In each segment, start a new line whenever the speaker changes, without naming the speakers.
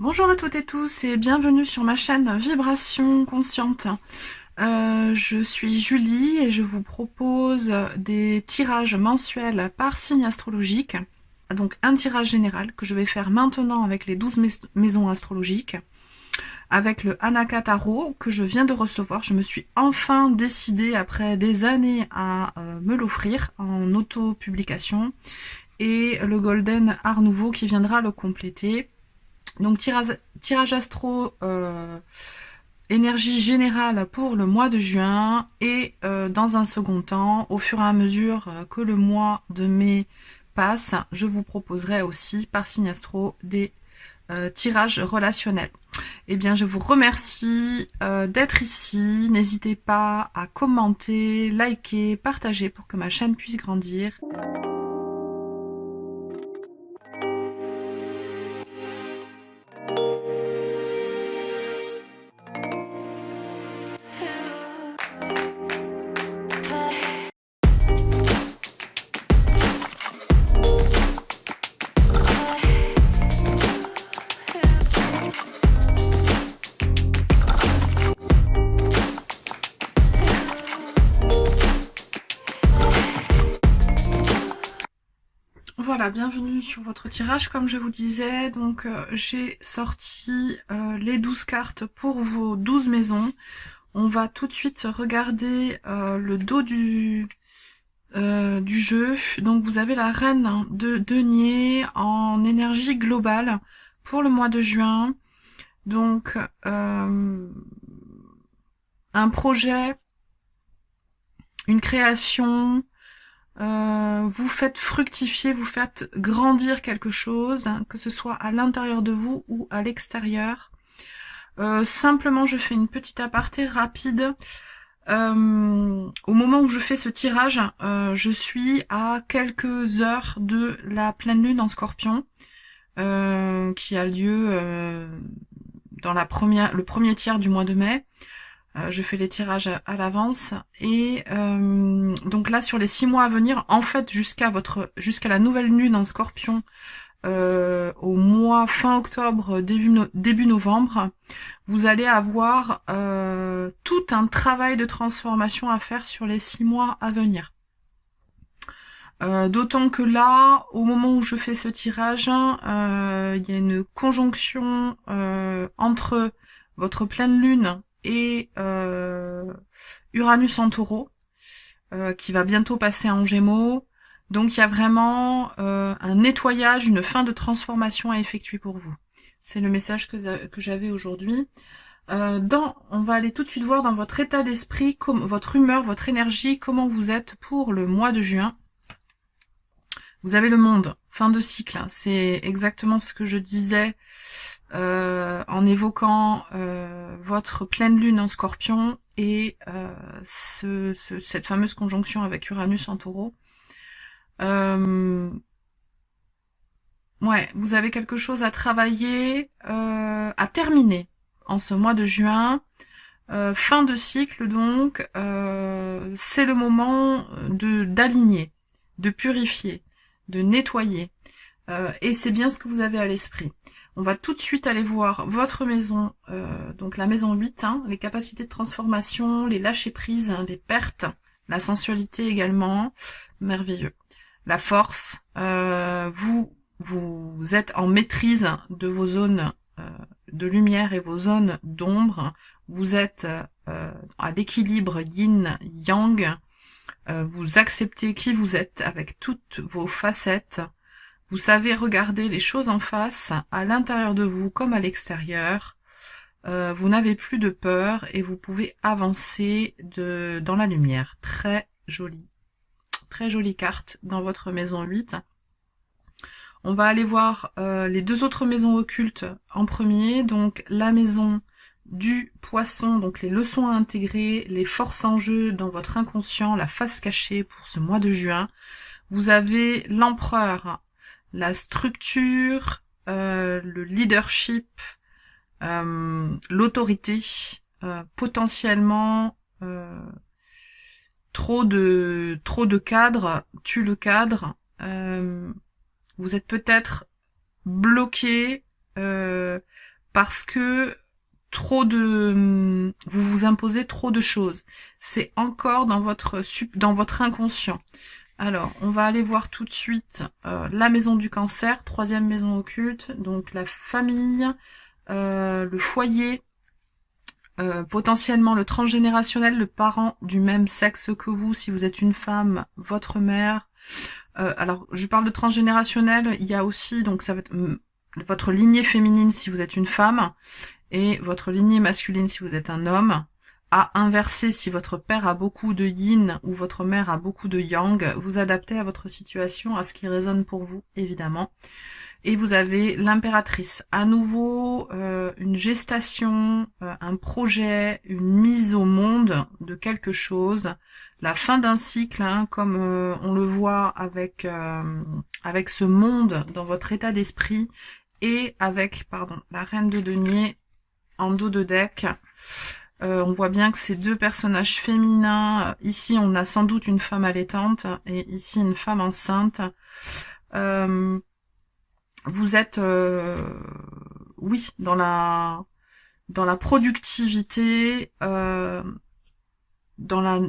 Bonjour à toutes et tous et bienvenue sur ma chaîne Vibration Consciente. Je suis Julie et je vous propose des tirages mensuels par signe astrologique. Donc un tirage général que je vais faire maintenant avec les 12 maisons astrologiques. Avec le Anaka Tarot que je viens de recevoir. Je me suis enfin décidée après des années à me l'offrir en auto-publication. Et le Golden Art Nouveau qui viendra le compléter. Donc tirage astro énergie générale pour le mois de juin et dans un second temps, au fur et à mesure que le mois de mai passe, je vous proposerai aussi par signe astro des tirages relationnels. Eh bien, je vous remercie d'être ici. N'hésitez pas à commenter, liker, partager pour que ma chaîne puisse grandir. Voilà, bienvenue sur votre tirage. Comme je vous disais, donc j'ai sorti les 12 cartes pour vos 12 maisons. On va tout de suite regarder le dos du jeu. Donc vous avez la reine de denier en énergie globale pour le mois de juin. Donc un projet, une création, vous faites fructifier, vous faites grandir quelque chose, que ce soit à l'intérieur de vous ou à l'extérieur. Simplement, je fais une petite aparté rapide. Au moment où je fais ce tirage, je suis à quelques heures de la pleine lune en Scorpion, qui a lieu dans le premier tiers du mois de mai. Je fais les tirages à l'avance et donc là sur les 6 mois à venir, en fait jusqu'à la nouvelle lune en Scorpion au mois fin octobre début novembre, vous allez avoir tout un travail de transformation à faire sur les 6 mois à venir. D'autant que là, au moment où je fais ce tirage, il y a une conjonction entre votre pleine lune et Uranus en Taureau, qui va bientôt passer en Gémeaux. Donc il y a vraiment un nettoyage, une fin de transformation à effectuer pour vous. C'est le message que j'avais aujourd'hui. On va aller tout de suite voir dans votre état d'esprit, votre humeur, votre énergie, comment vous êtes pour le mois de juin. Vous avez le monde, fin de cycle. C'est exactement ce que je disais en évoquant votre pleine lune en Scorpion et cette fameuse conjonction avec Uranus en Taureau. Ouais, vous avez quelque chose à travailler, à terminer en ce mois de juin. Fin de cycle donc, c'est le moment d'aligner, de purifier, de nettoyer. Et c'est bien ce que vous avez à l'esprit. On va tout de suite aller voir votre maison, donc la maison 8, les capacités de transformation, les lâcher-prises, les pertes, la sensualité également, merveilleux. La force, vous êtes en maîtrise de vos zones de lumière et vos zones d'ombre. Vous êtes à l'équilibre yin-yang. Vous acceptez qui vous êtes avec toutes vos facettes. Vous savez regarder les choses en face, à l'intérieur de vous comme à l'extérieur. Vous n'avez plus de peur et vous pouvez avancer dans la lumière. Très jolie carte dans votre maison 8. On va aller voir les deux autres maisons occultes en premier. Donc la maison du poisson, donc les leçons à intégrer, les forces en jeu dans votre inconscient, la face cachée pour ce mois de juin. Vous avez l'empereur, la structure, le leadership, l'autorité, potentiellement trop de cadres tue le cadre. Vous êtes peut-être bloqué parce que vous vous imposez trop de choses. C'est encore dans votre inconscient. Alors, on va aller voir tout de suite la maison du cancer, 3e maison occulte, donc la famille, le foyer, potentiellement le transgénérationnel, le parent du même sexe que vous, si vous êtes une femme, votre mère. Alors, je parle de transgénérationnel, il y a aussi, donc ça va être votre lignée féminine si vous êtes une femme, et votre lignée masculine si vous êtes un homme. À inverser, si votre père a beaucoup de yin ou votre mère a beaucoup de yang, vous adaptez à votre situation, à ce qui résonne pour vous, évidemment. Et vous avez l'impératrice. À nouveau, une gestation, un projet, une mise au monde de quelque chose, la fin d'un cycle, hein, comme on le voit avec ce monde dans votre état d'esprit, et avec, la reine de denier en dos de deck. On voit bien que ces deux personnages féminins, ici on a sans doute une femme allaitante, et ici une femme enceinte. Vous êtes, oui, dans la productivité, dans la,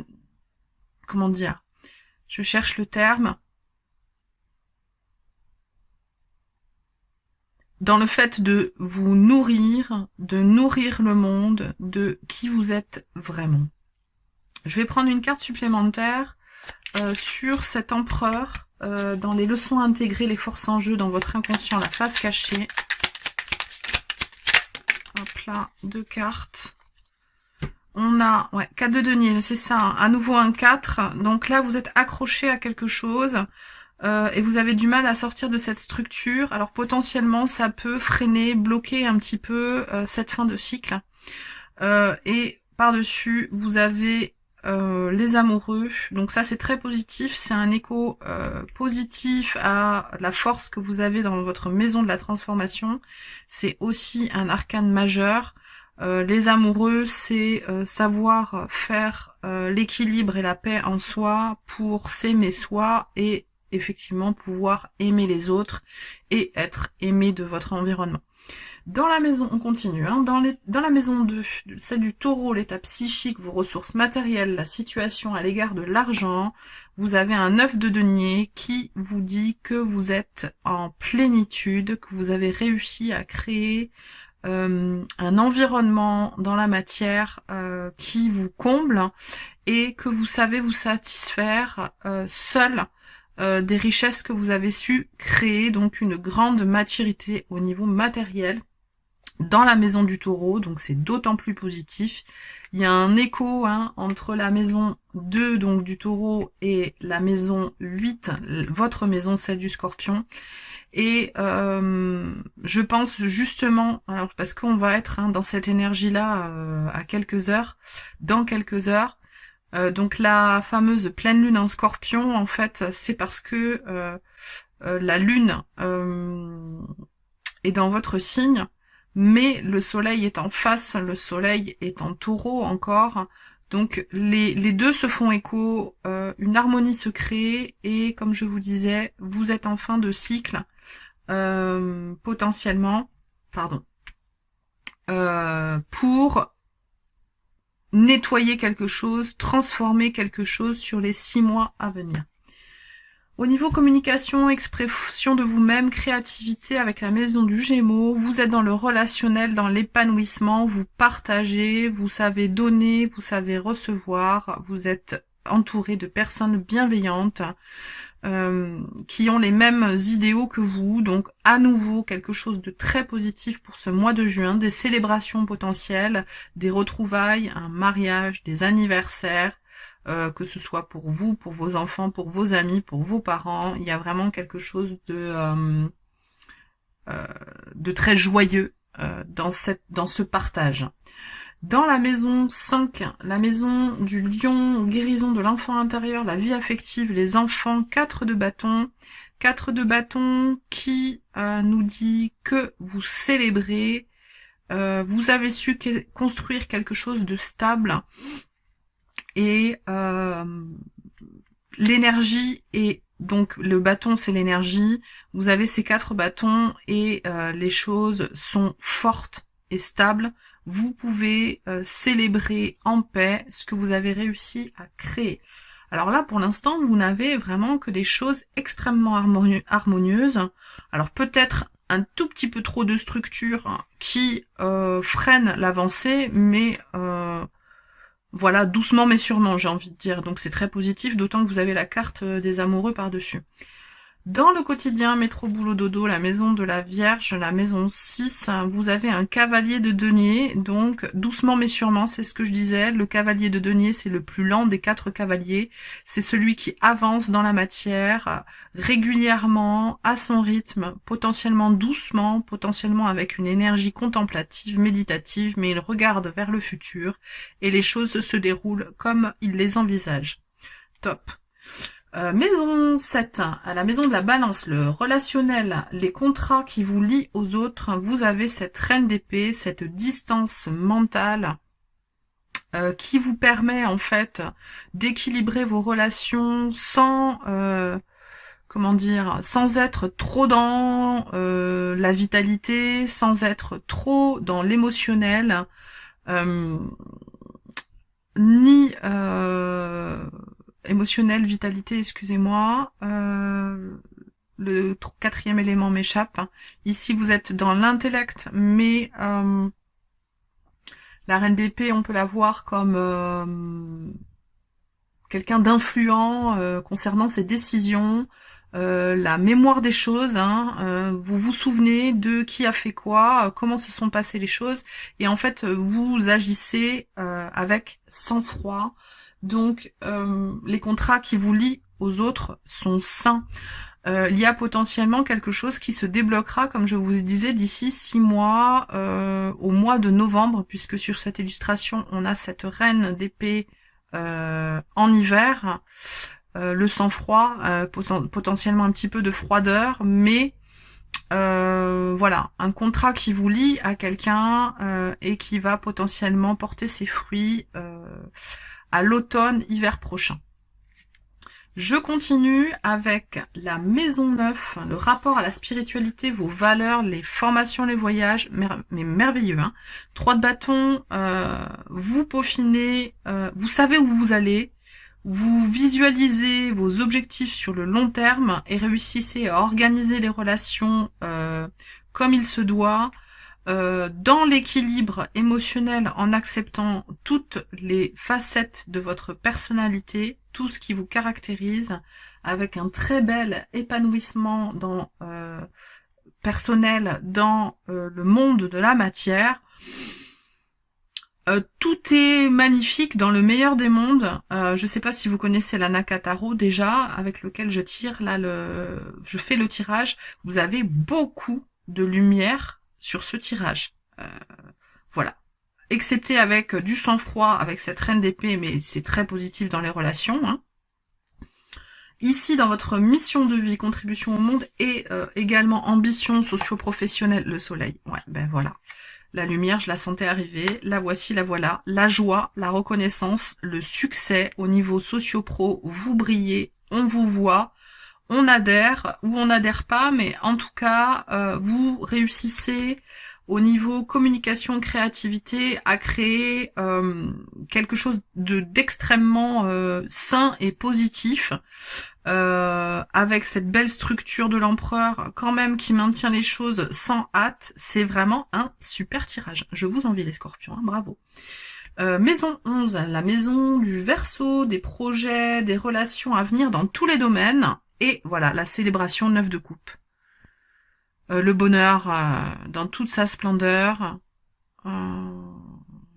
comment dire, je cherche le terme, dans le fait de vous nourrir, de nourrir le monde, de qui vous êtes vraiment. Je vais prendre une carte supplémentaire sur cet empereur, dans les leçons intégrées, les forces en jeu, dans votre inconscient, la face cachée. Hop là, 2 cartes. On a, 4 de denier, c'est ça, hein, à nouveau un 4. Donc là, vous êtes accroché à quelque chose et vous avez du mal à sortir de cette structure. Alors potentiellement, ça peut freiner, bloquer un petit peu cette fin de cycle. Et par-dessus, vous avez les amoureux. Donc ça, c'est très positif. C'est un écho positif à la force que vous avez dans votre maison de la transformation. C'est aussi un arcane majeur. Les amoureux, c'est savoir faire l'équilibre et la paix en soi pour s'aimer soi et effectivement pouvoir aimer les autres et être aimé de votre environnement. Dans la maison, on continue, hein, dans la maison 2, celle du taureau, l'état psychique, vos ressources matérielles, la situation à l'égard de l'argent, vous avez un 9 de denier qui vous dit que vous êtes en plénitude, que vous avez réussi à créer un environnement dans la matière qui vous comble et que vous savez vous satisfaire seul des richesses que vous avez su créer, donc une grande maturité au niveau matériel dans la maison du taureau, donc c'est d'autant plus positif. Il y a un écho entre la maison 2 donc du taureau et la maison 8, votre maison, celle du scorpion. Et je pense justement, alors parce qu'on va être dans cette énergie-là à dans quelques heures. Donc la fameuse pleine lune en scorpion, en fait, c'est parce que la lune est dans votre signe, mais le soleil est en face, le soleil est en taureau encore. Donc les deux se font écho, une harmonie se crée, et comme je vous disais, vous êtes en fin de cycle, potentiellement, pour nettoyer quelque chose, transformer quelque chose sur les 6 mois à venir. Au niveau communication, expression de vous-même, créativité avec la maison du Gémeaux, vous êtes dans le relationnel, dans l'épanouissement, vous partagez, vous savez donner, vous savez recevoir, vous êtes entouré de personnes bienveillantes qui ont les mêmes idéaux que vous, donc à nouveau quelque chose de très positif pour ce mois de juin, des célébrations potentielles, des retrouvailles, un mariage, des anniversaires, que ce soit pour vous, pour vos enfants, pour vos amis, pour vos parents. Il y a vraiment quelque chose de très joyeux dans ce partage. Dans la maison 5, la maison du lion, guérison de l'enfant intérieur, la vie affective, les enfants, 4 de bâton. 4 de bâton qui nous dit que vous célébrez, vous avez su construire quelque chose de stable, et l'énergie est, donc le bâton c'est l'énergie, vous avez ces 4 bâtons et les choses sont fortes est stable, vous pouvez célébrer en paix ce que vous avez réussi à créer. Alors là, pour l'instant, vous n'avez vraiment que des choses extrêmement harmonieuses. Alors peut-être un tout petit peu trop de structure qui freine l'avancée, mais voilà, doucement mais sûrement, j'ai envie de dire. Donc c'est très positif, d'autant que vous avez la carte des amoureux par-dessus. Dans le quotidien, métro, boulot, dodo, la maison de la Vierge, la maison 6, vous avez un cavalier de denier, donc doucement mais sûrement, c'est ce que je disais, le cavalier de denier, c'est le plus lent des 4 cavaliers, c'est celui qui avance dans la matière, régulièrement, à son rythme, potentiellement doucement, potentiellement avec une énergie contemplative, méditative, mais il regarde vers le futur, et les choses se déroulent comme il les envisage. Top. Maison 7, à la maison de la balance, le relationnel, les contrats qui vous lient aux autres, vous avez cette reine d'épée, cette distance mentale qui vous permet en fait d'équilibrer vos relations sans, comment dire, sans être trop dans la vitalité, sans être trop dans l'émotionnel, ni émotionnel, vitalité, excusez-moi. Le 4e élément m'échappe. Ici, vous êtes dans l'intellect, mais la reine d'épée, on peut la voir comme quelqu'un d'influent concernant ses décisions, la mémoire des choses. Vous vous souvenez de qui a fait quoi, comment se sont passées les choses, et en fait, vous agissez avec sang-froid. Donc, les contrats qui vous lient aux autres sont sains. Il y a potentiellement quelque chose qui se débloquera, comme je vous disais, d'ici 6 mois, au mois de novembre, puisque sur cette illustration, on a cette reine d'épée en hiver, le sang-froid, potentiellement un petit peu de froideur, mais voilà, un contrat qui vous lie à quelqu'un et qui va potentiellement porter ses fruits à l'automne, hiver prochain. Je continue avec la maison 9, le rapport à la spiritualité, vos valeurs, les formations, les voyages, mais merveilleux. 3 de bâton, vous peaufinez, vous savez où vous allez, vous visualisez vos objectifs sur le long terme et réussissez à organiser les relations comme il se doit, dans l'équilibre émotionnel, en acceptant toutes les facettes de votre personnalité, tout ce qui vous caractérise, avec un très bel épanouissement dans personnel dans le monde de la matière. Tout est magnifique dans le meilleur des mondes. Je ne sais pas si vous connaissez la Nakataro déjà, avec lequel je tire là je fais le tirage. Vous avez beaucoup de lumière sur ce tirage. Voilà. Excepté avec du sang-froid, avec cette reine d'épée, mais c'est très positif dans les relations. Ici, dans votre mission de vie, contribution au monde, et également ambition socio-professionnelle, le soleil. Ouais, ben voilà. La lumière, je la sentais arriver. La voici, la voilà. La joie, la reconnaissance, le succès au niveau socio-pro, vous brillez, on vous voit. On adhère ou on n'adhère pas, mais en tout cas, vous réussissez au niveau communication, créativité, à créer quelque chose d'extrêmement sain et positif, avec cette belle structure de l'empereur, quand même, qui maintient les choses sans hâte. C'est vraiment un super tirage. Je vous envie les scorpions, bravo. Maison 11, la maison du Verseau, des projets, des relations à venir dans tous les domaines. Et voilà, la célébration 9 de coupe. Le bonheur dans toute sa splendeur.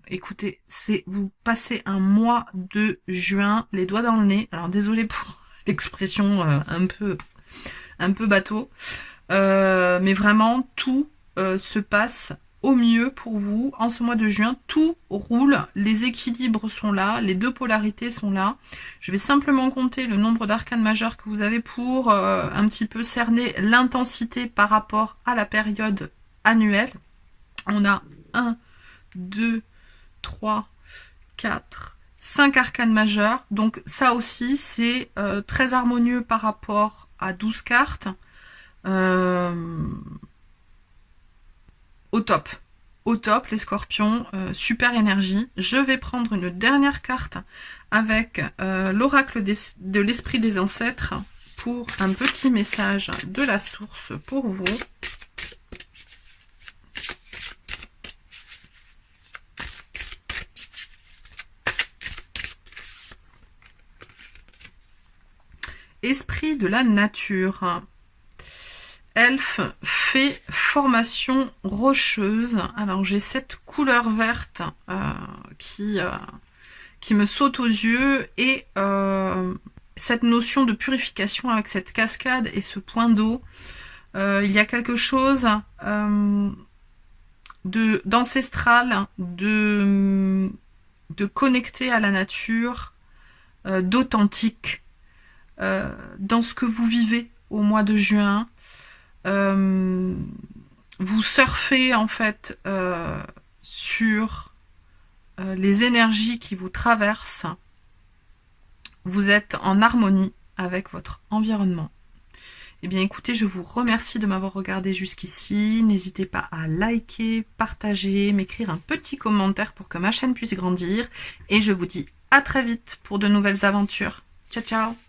Écoutez, vous passez un mois de juin, les doigts dans le nez. Alors désolé pour l'expression un peu bateau. Mais vraiment, tout se passe au mieux pour vous en ce mois de juin. Tout roule, les équilibres sont là, les 2 polarités sont là. Je vais simplement compter le nombre d'arcanes majeures que vous avez pour un petit peu cerner l'intensité par rapport à la période annuelle. On a 1, 2, 3, 4, 5 arcanes majeures. Donc ça aussi, c'est très harmonieux par rapport à 12 cartes. Au top. au top les scorpions, super énergie. Je vais prendre une dernière carte avec l'oracle de l'esprit des ancêtres pour un petit message de la source pour vous. Esprit de la nature. Elfe, fée, formation rocheuse. Alors j'ai cette couleur verte qui me saute aux yeux et cette notion de purification avec cette cascade et ce point d'eau. Il y a quelque chose d'ancestral, de connecté à la nature, d'authentique dans ce que vous vivez au mois de juin. Vous surfez en fait sur les énergies qui vous traversent. Vous êtes en harmonie avec votre environnement. Eh bien écoutez, je vous remercie de m'avoir regardé jusqu'ici. N'hésitez pas à liker, partager, m'écrire un petit commentaire pour que ma chaîne puisse grandir. Et je vous dis à très vite pour de nouvelles aventures. Ciao ciao!